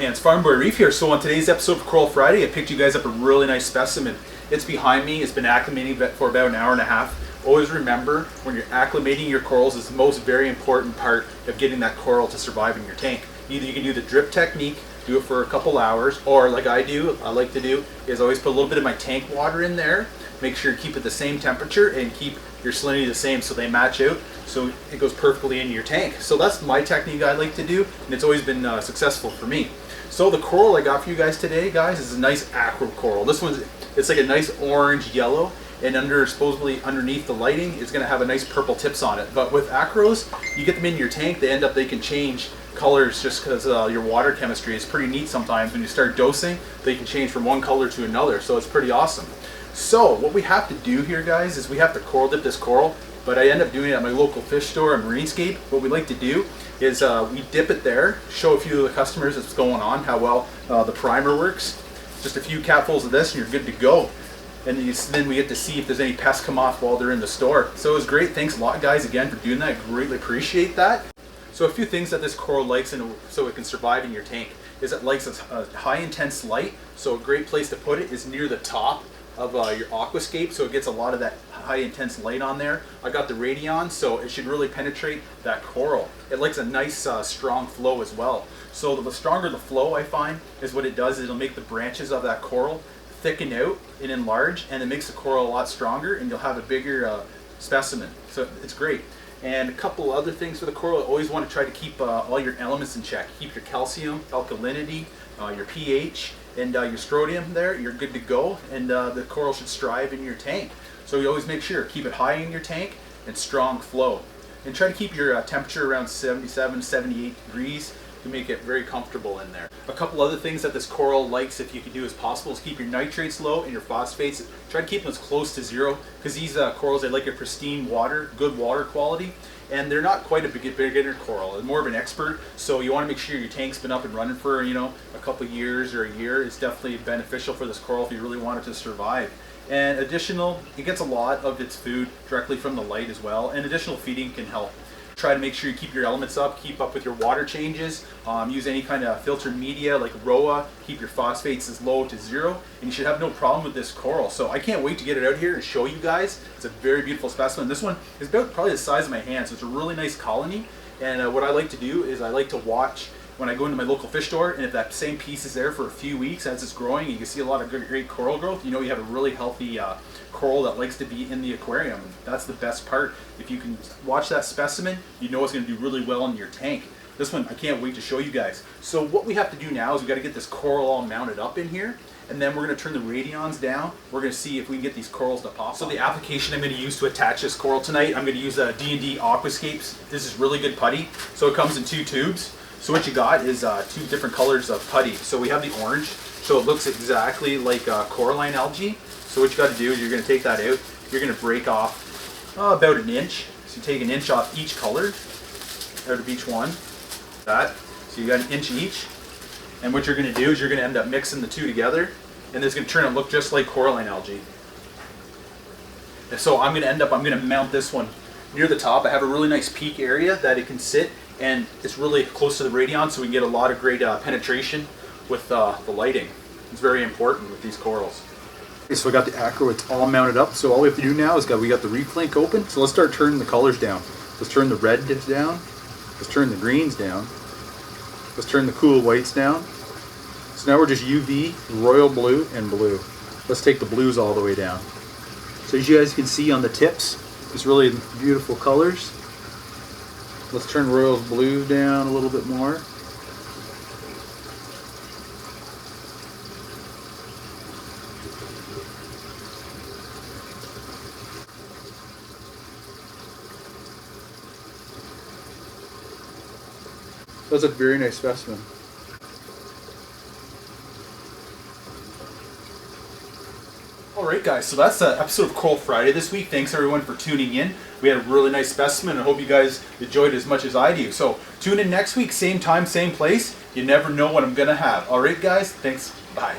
again, it's Farm Boy Reef here. So on today's episode of Coral Friday, I picked you guys up a really nice specimen. It's behind me. It's been acclimating for about an hour and a half. Always remember, when you're acclimating your corals, is the most very important part of getting that coral to survive in your tank. Either you can do the drip technique, do it for a couple hours, or like I like to do, is always put a little bit of my tank water in there. Make sure you keep it the same temperature and keep your salinity the same so they match out, so it goes perfectly into your tank. So that's my technique I like to do, and it's always been successful for me. So the coral I got for you guys today, guys, is a nice acro coral. This one's, it's like a nice orange yellow, and supposedly underneath the lighting, it's going to have a nice purple tips on it. But with acros, you get them in your tank, they can change colors just because your water chemistry is pretty neat sometimes. When you start dosing, they can change from one color to another, so it's pretty awesome. So what we have to do here, guys, is we have to coral dip this coral, but I end up doing it at my local fish store at Marinescape. What we like to do is we dip it there, show a few of the customers what's going on, how well the primer works. Just a few capfuls of this and you're good to go. And then we get to see if there's any pests come off while they're in the store. So it was great. Thanks a lot, guys, again for doing that. Greatly appreciate that. So a few things that this coral likes, and so it can survive in your tank, is it likes a high intense light. So a great place to put it is near the top of your aquascape, so it gets a lot of that high intense light on there. I got the Radion, so it should really penetrate that coral. It likes a nice strong flow as well. So the stronger the flow, I find, is what it does is it'll make the branches of that coral thicken out and enlarge, and it makes the coral a lot stronger, and you'll have a bigger specimen. So it's great. And a couple other things for the coral, I always want to try to keep all your elements in check. Keep your calcium, alkalinity, your pH, and your strontium there. You're good to go, and the coral should strive in your tank. So you always make sure, keep it high in your tank and strong flow. And try to keep your temperature around 77, 78 degrees to make it very comfortable in there. A couple other things that this coral likes, if you can do as possible, is keep your nitrates low and your phosphates. Try to keep them as close to zero, because these corals, they like a pristine water, good water quality, and they're not quite a beginner coral. They're more of an expert, so you want to make sure your tank's been up and running for, a couple years or a year. It's definitely beneficial for this coral if you really want it to survive. And additional, it gets a lot of its food directly from the light as well, and additional feeding can help. Try to make sure you keep your elements up, keep up with your water changes, use any kind of filtered media like ROA, keep your phosphates as low to zero, and you should have no problem with this coral. So I can't wait to get it out here and show you guys. It's a very beautiful specimen. This one is about probably the size of my hand, so it's a really nice colony. And what I like to do is I like to watch when I go into my local fish store, and if that same piece is there for a few weeks as it's growing, you can see a lot of great coral growth. You have a really healthy coral that likes to be in the aquarium. That's the best part. If you can watch that specimen, you know it's going to do really well in your tank. This one, I can't wait to show you guys. So what we have to do now is we got to get this coral all mounted up in here, and then we're going to turn the Radions down. We're going to see if we can get these corals to pop. So the application I'm going to use to attach this coral tonight, I'm going to use D&D Aquascapes. This is really good putty. So it comes in 2 tubes. So what you got is 2 different colors of putty. So we have the orange, so it looks exactly like coralline algae. So what you got to do is you're going to take that out. You're going to break off about an inch. So you take an inch off each color, out of each one. That. So you got an inch each. And what you're going to do is you're going to end up mixing the 2 together, and it's going to turn and look just like coralline algae. And so I'm going to mount this one near the top. I have a really nice peak area that it can sit, and it's really close to the Radion, so we can get a lot of great penetration with the lighting. It's very important with these corals. Okay, so I got the acro, it's all mounted up. So all we have to do now is we got the reef link open. So let's start turning the colors down. Let's turn the red dips down. Let's turn the greens down. Let's turn the cool whites down. So now we're just UV, royal blue, and blue. Let's take the blues all the way down. So as you guys can see on the tips, it's really beautiful colors. Let's turn royal blue down a little bit more. That's a very nice specimen. Alright guys, so that's the episode of Coral Friday this week. Thanks everyone for tuning in. We had a really nice specimen, and I hope you guys enjoyed it as much as I do. So tune in next week, same time, same place. You never know what I'm going to have. Alright guys, thanks. Bye.